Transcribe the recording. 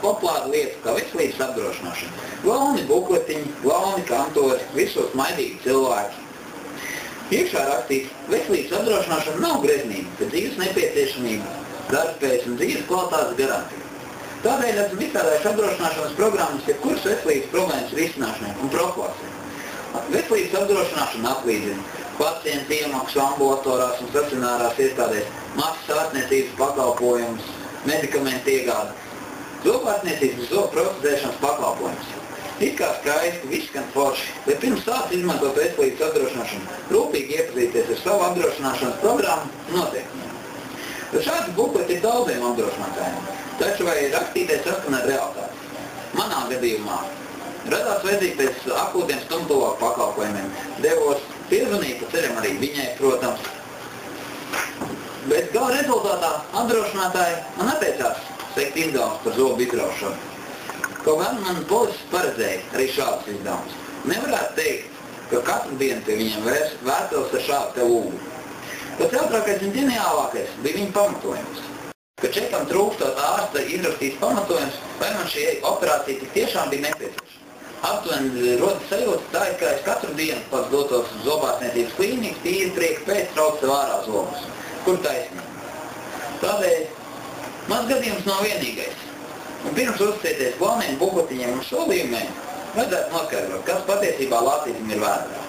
populāra lieta kā veselības apdrošināšana. Galveni bukletiņi, galveni kantori, visos maidīgi cilvēki. Iekšā rakstīts, veselības apdrošināšana nav greznība, bet dzīves nepieciešamība, darbspējas un dzīves kvalitātes garantija. Tādēļ esam izstrādājuši apdrošināšanas programmas jebkuras veselības problēmas risināšanai un profilakse. Veselības apdrošināšana atlīdzina pacientu iemaksu ambulatorās un stacionārās iestādēs, maksas ārstniecības pakalpojumus, medikamentu iegādi, zobārstniecības un zobu procesēšanas pakalpojumus. It kā skaisti, viss gan forši, bet pirms sāc izmantot veselības apdrošināšanu, rūpīgi iepazīties ar savu apdrošināšanas programmu noteikumiem. Šāds bukleti ir daudziem apdrošinātājiem, taču vai rakstīties saskan ar realitāti. Manā gadījumā radās vajadzība pēc akūtiem stomatologu pakalpojumiem, devos piezvanīt pa ceļam arī viņai, protams. Bet gala rezultātā apdrošinātāji man atteicās veikt izdevumus par zobu izraušanu. Kaut gan man polisis paredzēja arī šādus izdevumus. Nevarētu teikt, ka katru dienu pie viņiem vērtos ar šādu te lūgu. Pats jautrākais un ģeniālākais bija viņa pamatojums. Ka čekam trūkstot ārsta izrakstīs pamatojums, vai man šī operācija tik tiešām bija nepieciešama. Aptuveni rodas sajūta tā, ka es katru dienu pats dotos uz zobārstniecības klīniku, tīri prieka pēc traukt sev ārā zobus. Kur taisnība? Tādēļ mans gadījums nav vienīgais. Un pirms uzticēties planiem, bukletiņiem un solījumiem, vajadzētu noskaidrot, kas patiesībā Latvijam ir vērts.